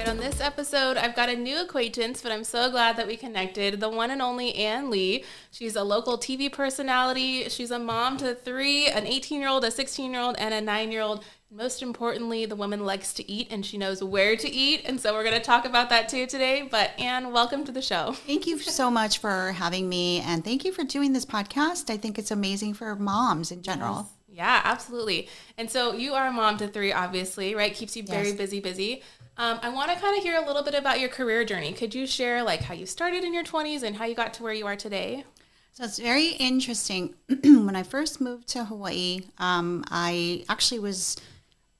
right, on this episode, I've got a new acquaintance, but I'm so glad that we connected. The one and only Ann Lee. She's a local TV personality. She's a mom to three, an 18-year-old, a 16-year-old, and a 9-year-old. Most importantly, the woman likes to eat, and she knows where to eat. And so we're going to talk about that too today. But Ann, welcome to the show. Thank you so much for having me, and thank you for doing this podcast. I think it's amazing for moms in general. Yes. Yeah, absolutely. And so you are a mom to three, obviously, right? Keeps you very busy. I want to kind of hear a little bit about your career journey. Could you share like how you started in your 20s and how you got to where you are today? So it's very interesting. When I first moved to Hawaii, I actually was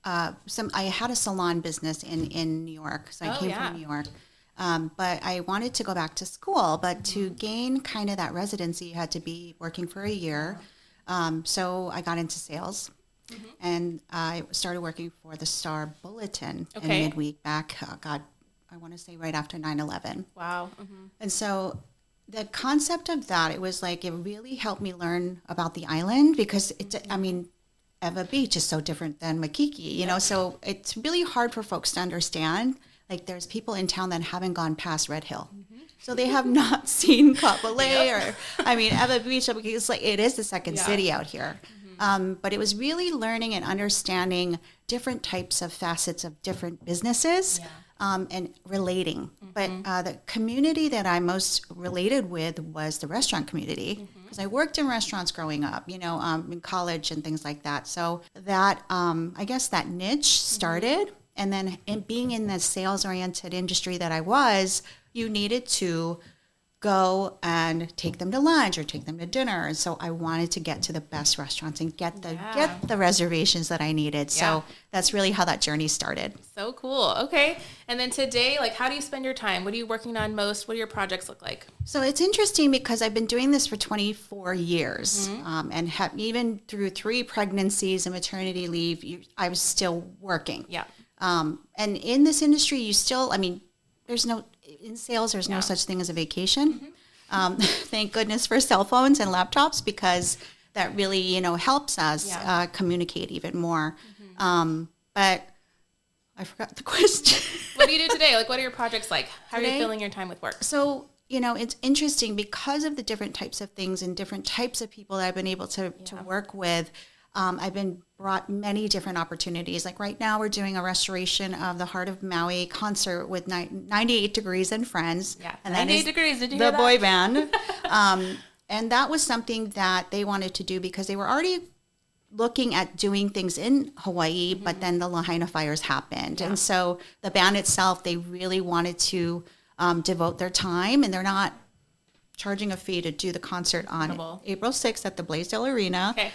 I had a salon business in New York. So I came from New York. But I wanted to go back to school. But to gain kind of that residency, you had to be working for a year. So I got into sales. And I started working for the Star Bulletin in midweek back, I want to say right after 9/11. Wow. And so the concept of that, it was like, it really helped me learn about the island because Eva Beach is so different than Makiki, you know, so it's really hard for folks to understand. Like there's people in town that haven't gone past Red Hill. So they have not seen Kapolei Eva Beach, because like it is the second city out here. But it was really learning and understanding different types of facets of different businesses and relating. But the community that I most related with was the restaurant community because I worked in restaurants growing up, you know, in college and things like that. So that, I guess that niche started. And then being in the sales-oriented industry that I was, you needed to go and take them to lunch or take them to dinner. And so I wanted to get to the best restaurants and get the reservations that I needed. So that's really how that journey started. So cool. Okay. And then today, like, how do you spend your time? What are you working on most? What do your projects look like? So it's interesting because I've been doing this for 24 years and have even through 3 pregnancies and maternity leave, I was still working. Yeah. And in this industry, you still, in sales, there's no such thing as a vacation. Thank goodness for cell phones and laptops because that really, you know, helps us communicate even more. But I forgot the question. What do you do today? Like, what are your projects like? How are you filling your time with work? So, you know, it's interesting because of the different types of things and different types of people that I've been able to work with. I've been brought many different opportunities. Like right now we're doing a restoration of the Heart of Maui concert with 98 Degrees and Friends. Yeah, and 98 Degrees, did you hear that? The boy band. And that was something that they wanted to do because they were already looking at doing things in Hawaii, but then the Lahaina fires happened. And so the band itself, they really wanted to devote their time, and they're not charging a fee to do the concert on April 6th at the Blaisdell Arena. Okay.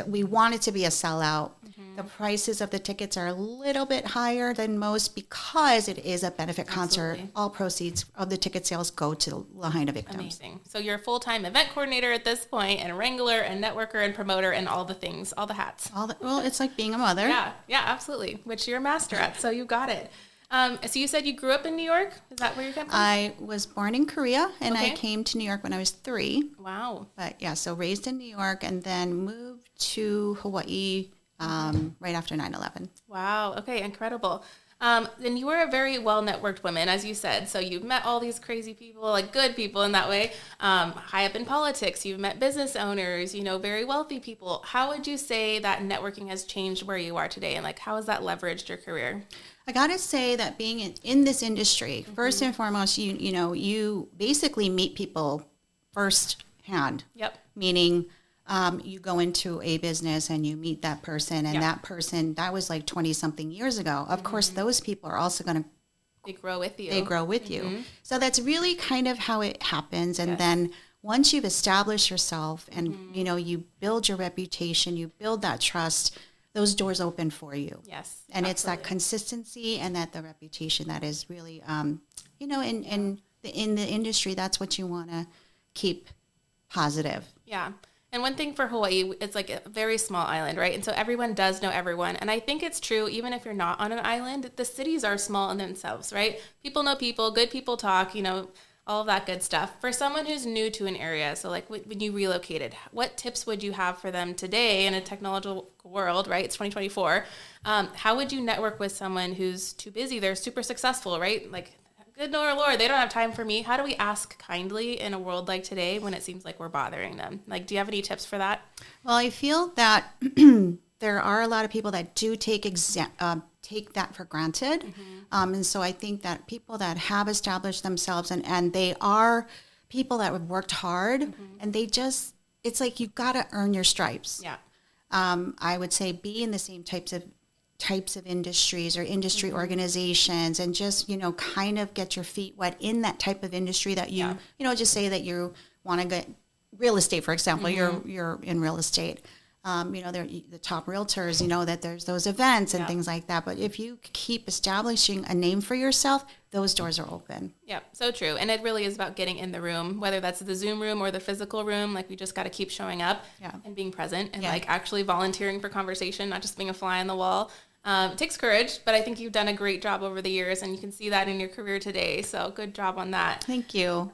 We want it to be a sellout. The prices of the tickets are a little bit higher than most because it is a benefit concert. All proceeds of the ticket sales go to Lahaina victims. Amazing. So you're a full-time event coordinator at this point, and a wrangler and networker and promoter and all the things, all the hats. Well, it's like being a mother. Yeah, absolutely, which you're a master at, so you got it. So you said you grew up in New York? Is that where you came from? I was born in Korea, and I came to New York when I was 3. Wow. But yeah, so raised in New York and then moved to Hawaii right after 9/11. Wow. Okay, incredible. And you were a very well-networked woman, as you said. So you've met all these crazy people, like good people in that way, high up in politics. You've met business owners, you know, very wealthy people. How would you say that networking has changed where you are today? And like, how has that leveraged your career? I got to say that being in this industry, first and foremost, you basically meet people firsthand. Yep. Meaning you go into a business and you meet that person, and that person, that was like 20-something years ago. Of course, those people are also going to... They grow with you. They grow with you. So that's really kind of how it happens. And then once you've established yourself and, you know, you build your reputation, you build that trust, those doors open for you. Yes. And it's that consistency and the reputation that is really, you know, in the industry, that's what you want to keep positive. Yeah. And one thing for Hawaii, it's like a very small island, right? And so everyone does know everyone. And I think it's true, even if you're not on an island, the cities are small in themselves, right? People know people, good people talk, you know. all of that good stuff. For someone who's new to an area, so like when you relocated, what tips would you have for them today in a technological world, right? It's 2024. How would you network with someone who's too busy? They're super successful, right? Like, good Lord, they don't have time for me. How do we ask kindly in a world like today when it seems like we're bothering them? Like, do you have any tips for that? Well, I feel that there are a lot of people that do take that for granted. And so I think that people that have established themselves and they are people that have worked hard and they just, it's like you've got to earn your stripes. Yeah. I would say be in the same types of industries or industry organizations and just, kind of get your feet wet in that type of industry that you, just say that you want to get real estate, for example, you're in real estate. They're the top realtors, that there's those events and things like that. But if you keep establishing a name for yourself, those doors are open. Yeah, so true. And it really is about getting in the room, whether that's the Zoom room or the physical room. Like, we just got to keep showing up and being present and like actually volunteering for conversation, not just being a fly on the wall. It takes courage, but I think you've done a great job over the years and you can see that in your career today. So good job on that. Thank you.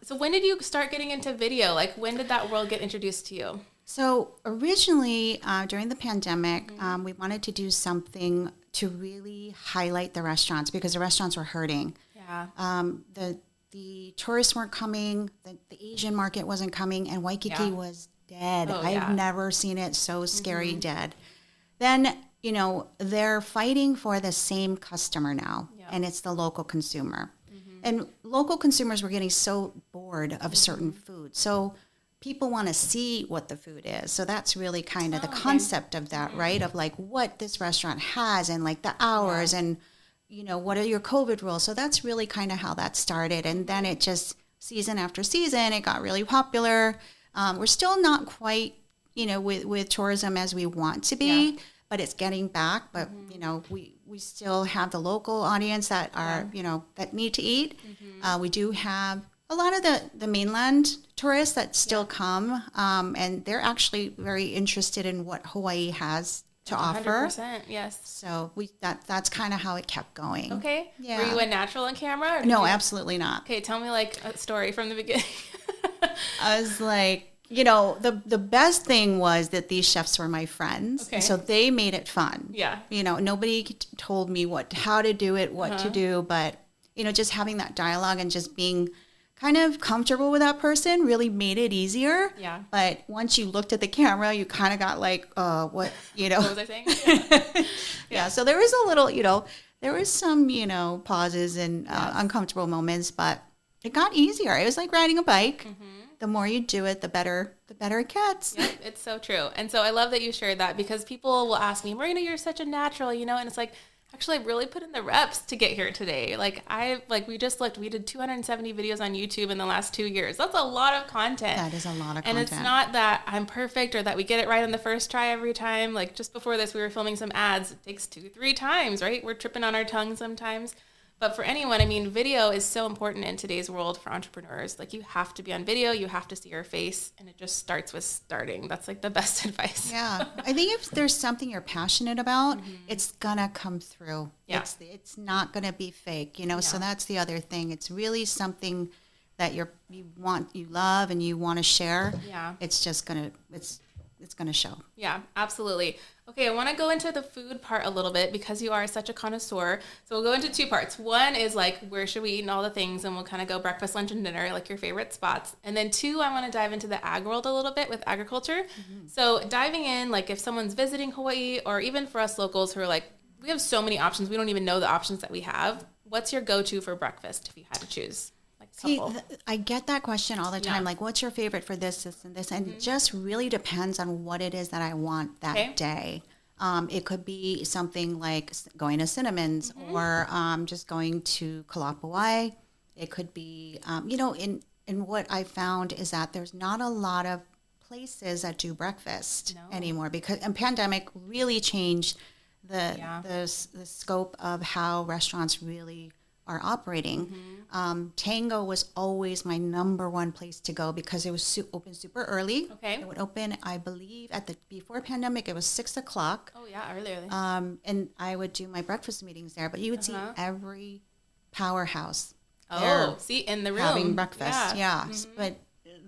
So when did you start getting into video? Like, when did that world get introduced to you? So originally, during the pandemic, we wanted to do something to really highlight the restaurants because the restaurants were hurting. Yeah. The tourists weren't coming, the Asian market wasn't coming, and Waikiki was dead. I've never seen it so scary dead. Then, they're fighting for the same customer now, and it's the local consumer. And local consumers were getting so bored of certain food. So people want to see what the food is. So that's really kind of the concept of that, right? Of like what this restaurant has and like the hours and, what are your COVID rules? So that's really kind of how that started. And then it just, season after season, it got really popular. We're still not quite, with tourism as we want to be, but it's getting back. But, we still have the local audience that are, that need to eat. We do have a lot of the mainland tourists that still come, and they're actually very interested in what Hawaii has to 100%, offer. Yes. So that's kind of how it kept going. Okay. Yeah. Were you a natural on camera? No, absolutely not. Okay, tell me like a story from the beginning. I was like, the best thing was that these chefs were my friends. Okay. So they made it fun. Yeah. Nobody told me how to do it, what to do, but, just having that dialogue and just being kind of comfortable with that person really made it easier. Yeah. But once you looked at the camera, you kind of got like, what, What was I saying? Yeah. So there was a little, there was some, pauses and uncomfortable moments, but it got easier. It was like riding a bike. The more you do it, the better it gets. Yep, it's so true. And so I love that you shared that because people will ask me, Marina, you're such a natural, and it's like, actually, I really put in the reps to get here today. We just looked, we did 270 videos on YouTube in the last 2 years. That's a lot of content. That is a lot of content. And it's not that I'm perfect or that we get it right on the first try every time. Like just before this, we were filming some ads. It takes 2-3 times, right? We're tripping on our tongue sometimes. But for anyone, video is so important in today's world for entrepreneurs. Like you have to be on video, you have to see your face, and it just starts with starting. That's like the best advice. Yeah. I think if there's something you're passionate about, it's gonna come through. Yeah. It's not gonna be fake, so that's the other thing. It's really something that you love and you want to share. Yeah. It's just gonna show. Yeah, absolutely. Okay, I want to go into the food part a little bit because you are such a connoisseur. So we'll go into 2 parts. One is like, where should we eat and all the things, and we'll kind of go breakfast, lunch, and dinner, like your favorite spots. And then 2, I want to dive into the ag world a little bit with agriculture. So diving in, like if someone's visiting Hawaii, or even for us locals who are like, we have so many options, we don't even know the options that we have. What's your go-to for breakfast if you had to choose? See, I get that question all the time. Like, what's your favorite for this, and this? And it just really depends on what it is that I want that day. It could be something like going to Cinnamon's or just going to Kalapawai. It could be, in what I found is that there's not a lot of places that do breakfast anymore because and pandemic really changed the scope of how restaurants really are operating. Tango was always my number one place to go because it was open super early. Okay. It would open, I believe, before pandemic, it was 6:00. Oh yeah, early. And I would do my breakfast meetings there, but you would see every powerhouse They're see, in the room. having breakfast. Yeah. But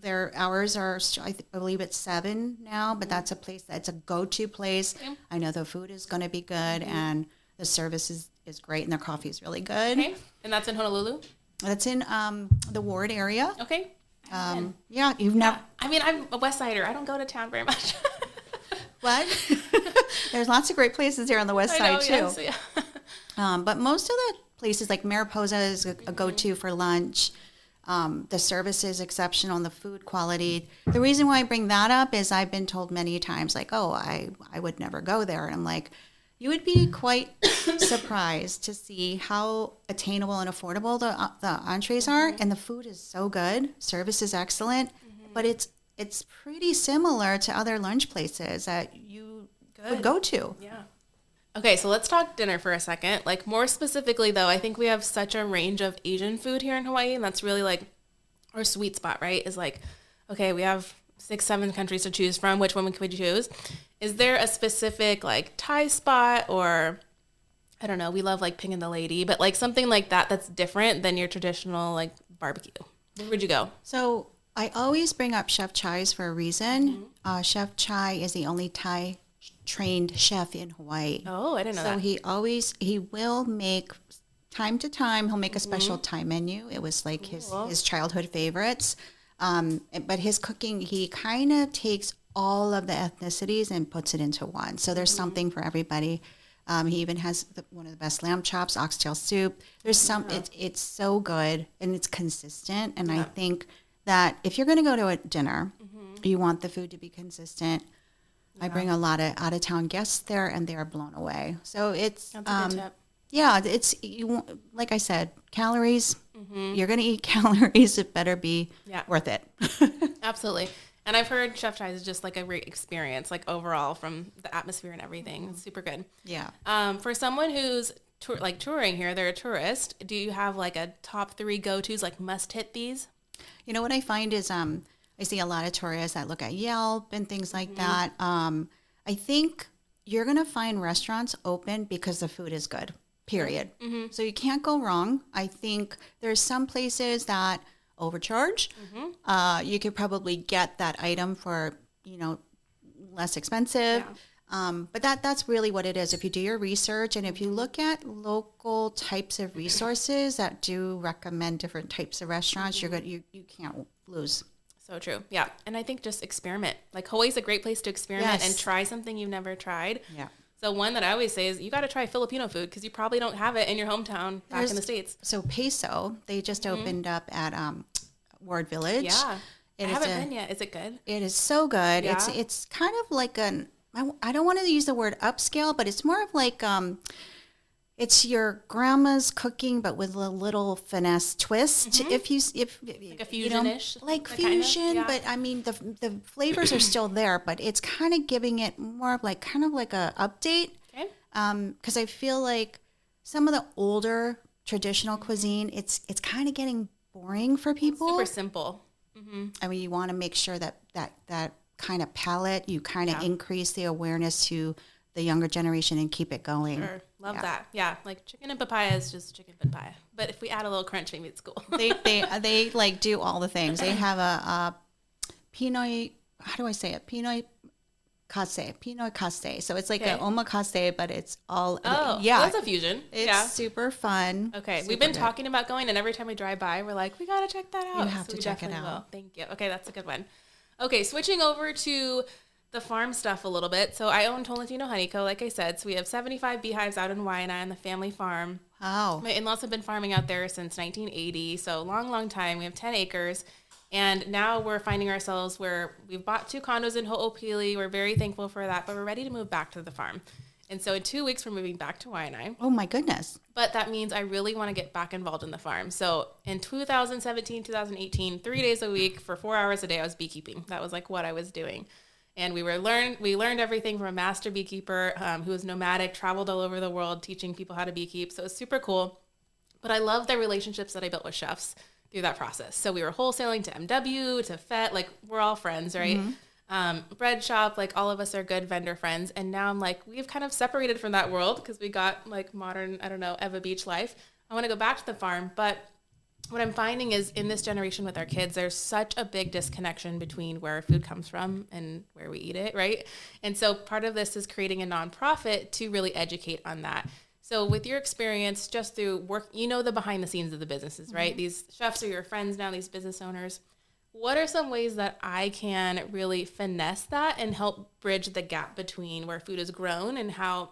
their hours are, I believe it's 7 now, but that's a place that's a go-to place. Okay. I know the food is going to be good and the service is great and their coffee is really good. Okay. And that's in Honolulu? That's in the Ward area. Okay. Yeah, you've never. I mean, I'm a West Sider. I don't go to town very much. What? There's lots of great places here on the west side too. Yes, yeah. But most of the places, like Mariposa is a go-to for lunch. The service is exceptional and the food quality. The reason why I bring that up is I've been told many times, like, oh, I would never go there. And I'm like, you would be quite surprised to see how attainable and affordable the entrees are. And the food is so good. Service is excellent. But it's pretty similar to other lunch places that you would go to. Yeah. Okay, so let's talk dinner for a second. Like, more specifically, though, I think we have such a range of Asian food here in Hawaii, and that's really, like, our sweet spot, right? Is like, okay, we have 6, 7 countries to choose from. Which one could we choose? Is there a specific, like, Thai spot or, I don't know, we love, like, Ping and the Lady, but, like, something like that that's different than your traditional, like, barbecue? Where would you go? So I always bring up Chef Chai's for a reason. Chef Chai is the only Thai trained chef in Hawaii. Oh, I didn't know that. So he will make, time to time, he'll make a special Thai menu. It was like his childhood favorites. But his cooking, he kind of takes all of the ethnicities and puts it into one. So there's something for everybody. He even has one of the best lamb chops, oxtail soup. There's it's so good and it's consistent. And I think that if you're going to go to a dinner, you want the food to be consistent. I bring a lot of out-of-town guests there, and they are blown away. So it's, That's a good tip. yeah, like I said, calories. You're going to eat calories. It better be worth it. Absolutely. And I've heard Chef Chai is just like a great experience, like overall from the atmosphere and everything. It's super good. Yeah. For someone who's touring here, they're a tourist. Do you have like a top 3 go-tos, like must hit these? You know what I find is I see a lot of tourists that look at Yelp and things like that. I think you're going to find restaurants open because the food is good, period. So you can't go wrong. I think there's some places that overcharge. You could probably get that item for, less expensive. But that's really what it is. If you do your research and if you look at local types of resources that do recommend different types of restaurants, you're good. You can't lose. So true. Yeah. And I think just experiment. Like Hawaii's a great place to experiment and try something you've never tried. Yeah. So one that I always say is you got to try Filipino food because you probably don't have it in your hometown back in the States. So Peso, they just opened up at Ward Village. Yeah. I haven't been yet. Is it good? It is so good. Yeah. It's kind of like I don't want to use the word upscale, but it's more of like it's your grandma's cooking, but with a little finesse twist. If like a fusion-ish, fusion, but I mean the flavors are still there, but it's kind of giving it more of like kind of like a update. Okay. Because I feel like some of the older traditional cuisine, it's kind of getting boring for people. Super simple. I mean, you want to make sure that kind of palate, you kind of increase the awareness to the younger generation and keep it going. Sure. Love that. Yeah. Like chicken and papaya is just chicken and papaya. But if we add a little crunch, maybe it's cool. they like do all the things. They have a Pinoy, how do I say it? Pinoy kase. So it's like an omakase, but it's all, well, that's a fusion. It's super fun. Okay. We've been talking about going, and every time we drive by, we're like, we got to check that out. You have to check it out. Will. Thank you. Okay. That's a good one. Okay. Switching over to the farm stuff a little bit. So I own Tolentino Honey Co., like I said. So we have 75 beehives out in Waianae on the family farm. Wow. My in-laws have been farming out there since 1980. So long time. We have 10 acres. And now we're finding ourselves where we've bought 2 condos in Ho'opili. We're very thankful for that, but we're ready to move back to the farm. And so in 2 weeks, we're moving back to Waianae. Oh, my goodness. But that means I really want to get back involved in the farm. So in 2017, 2018, 3 days a week for 4 hours a day, I was beekeeping. That was like what I was doing. And we learned everything from a master beekeeper who was nomadic, traveled all over the world, teaching people how to beekeep. So it was super cool. But I love the relationships that I built with chefs through that process. So we were wholesaling to MW, to FET, like we're all friends, right? Bread shop, like all of us are good vendor friends. And now I'm like, we've kind of separated from that world because we got like modern, I don't know, Eva Beach life. I want to go back to the farm, but what I'm finding is in this generation with our kids, there's such a big disconnection between where our food comes from and where we eat it, right? And so part of this is creating a nonprofit to really educate on that. So with your experience, just through work, you know, the behind the scenes of the businesses, right? These chefs are your friends now, these business owners. What are some ways that I can really finesse that and help bridge the gap between where food is grown and how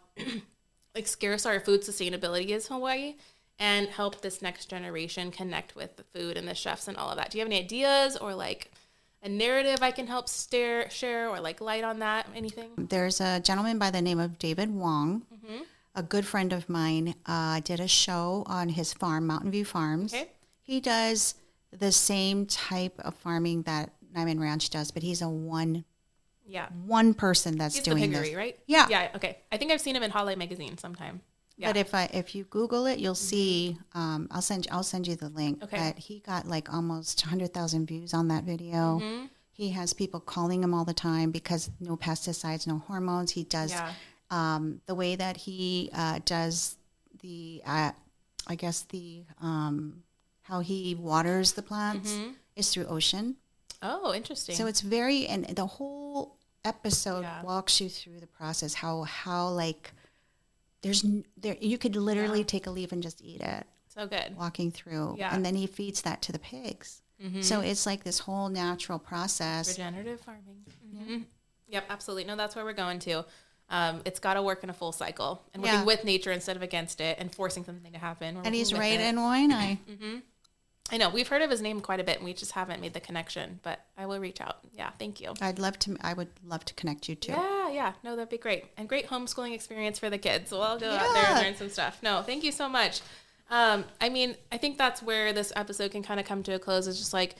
like scarce our food sustainability is in Hawaii, and help this next generation connect with the food and the chefs and all of that? Do you have any ideas or like a narrative I can help share or like light on that? Anything? There's a gentleman by the name of David Wong, a good friend of mine, did a show on his farm, Mountain View Farms. Okay. He does the same type of farming that Nyman Ranch does, but he's one person that's He's doing the piggery, this. right? Yeah. Yeah. Okay. I think I've seen him in Hawai'i magazine sometime. Yeah. But if you Google it, you'll see. I'll send you the link. Okay. But he got like almost 100,000 views on that video. He has people calling him all the time because no pesticides, no hormones. He does the way that he does the how he waters the plants is through ocean. Oh, interesting. So it's and the whole episode walks you through the process. How like. You could literally take a leaf and just eat it. So good. Walking through. Yeah. And then he feeds that to the pigs. So it's like this whole natural process. Regenerative farming. Yep, absolutely. No, that's where we're going to. It's got to work in a full cycle and working with nature instead of against it and forcing something to happen. And he's right in Waianae. I know. We've heard of his name quite a bit and we just haven't made the connection, but I will reach out. Yeah, thank you. I would love to connect you too. Yeah. No, that'd be great. And great homeschooling experience for the kids. So I'll go out there and learn some stuff. No, thank you so much. I think that's where this episode can kind of come to a close. Is just like,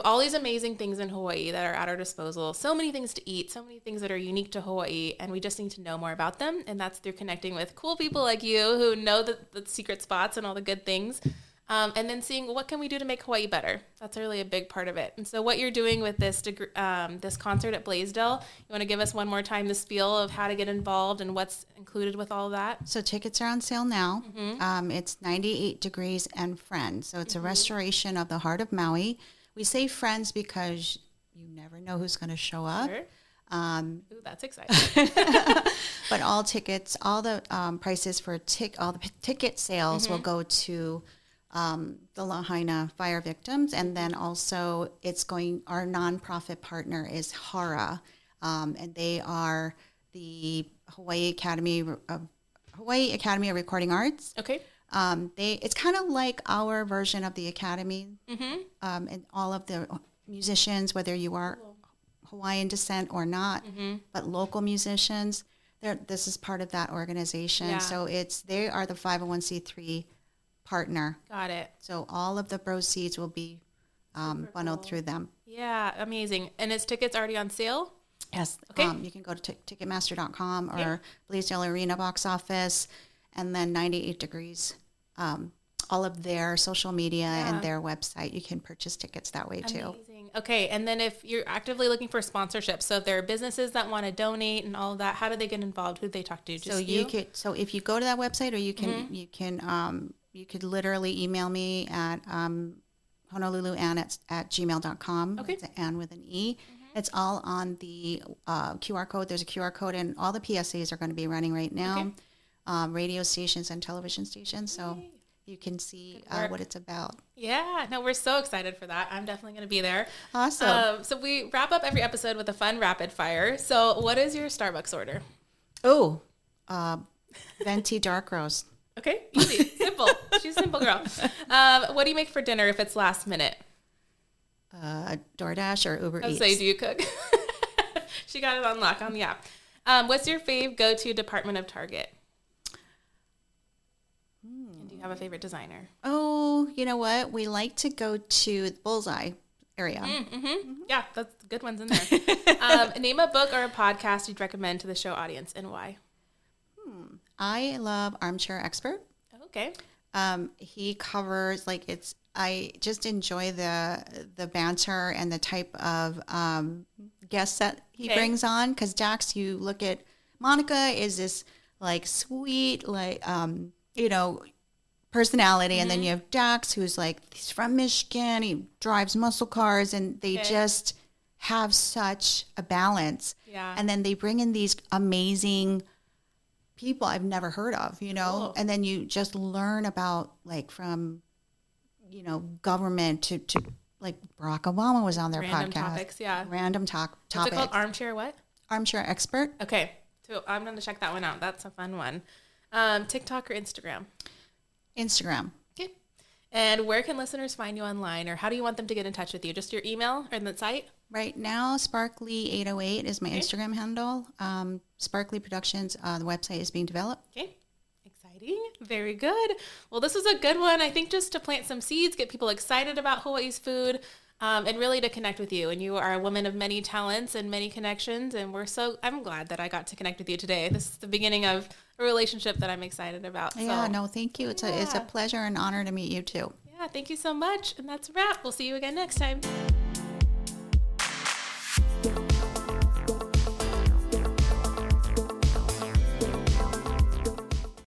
all these amazing things in Hawaii that are at our disposal. So many things to eat, so many things that are unique to Hawaii, and we just need to know more about them. And that's through connecting with cool people like you who know the secret spots and all the good things. And then seeing what can we do to make Hawaii better. That's really a big part of it. And so what you're doing with this this concert at Blaisdell, you want to give us one more time the spiel of how to get involved and what's included with all of that? So tickets are on sale now. It's 98 Degrees and Friends. So it's a restoration of the heart of Maui. We say friends because you never know who's going to show up. Sure. Ooh, that's exciting. But all tickets, all the prices for all the ticket sales will go to the Lahaina fire victims, and then also our nonprofit partner is HARA, and they are the Hawaii Academy of Recording Arts. Okay. It's kind of like our version of the Academy, and all of the musicians, whether you are Hawaiian descent or not, but local musicians, this is part of that organization. Yeah. So they are the 501c3 partner. Got it. So all of the proceeds will be funneled through them. Yeah, amazing. And is tickets already on sale? Yes. Okay. You can go to Ticketmaster.com or Blaisdell Arena box office, and then 98 Degrees, all of their social media and their website. You can purchase tickets that way too. Amazing. Okay, and then if you're actively looking for sponsorship, so if there are businesses that want to donate and all of that, how do they get involved? Who do they talk to? Just So if you go to that website, or you could literally email me at honoluluann@gmail.com. Okay. It's Ann with an E. It's all on the QR code. There's a QR code, and all the PSAs are going to be running right now. Radio stations and television stations. So you can see what it's about. Yeah, no, we're so excited for that. I'm definitely going to be there. Awesome. So we wrap up every episode with a fun rapid fire. So what is your Starbucks order? Oh, venti dark roast. Okay, easy, simple. She's a simple girl. What do you make for dinner if it's last minute? DoorDash or Uber Eats. Do you cook? She got it on lock on the app. What's your fave go-to department of Target? And do you have a favorite designer? Oh, you know what? We like to go to the Bullseye area. Yeah, that's good ones in there. Name a book or a podcast you'd recommend to the show audience and why? I love Armchair Expert. Okay. He covers I just enjoy the banter and the type of guests that he brings on. Because Jax, you look at Monica is this like sweet, personality. And then you have Dax, who's like, he's from Michigan. He drives muscle cars, and they just have such a balance. Yeah. And then they bring in these amazing people I've never heard of, you know, Cool. and then you just learn about like from, you know, government to like Barack Obama was on their Random podcast. topics, yeah. Random What's topics. it called? Armchair what? Armchair expert. Okay. So I'm going to check that one out. That's a fun one. TikTok or Instagram? Instagram. Okay. And where can listeners find you online, or how do you want them to get in touch with you? Just your email or the site? Right now, Sparkly808 is my Instagram handle. Sparkly Productions, the website is being developed. Okay. Exciting. Very good. Well, this was a good one. I think just to plant some seeds, get people excited about Hawaii's food, and really to connect with you. And you are a woman of many talents and many connections. And I'm glad that I got to connect with you today. This is the beginning of a relationship that I'm excited about. Yeah, so, no, thank you. It's a pleasure and honor to meet you too. Yeah, thank you so much. And that's a wrap. We'll see you again next time.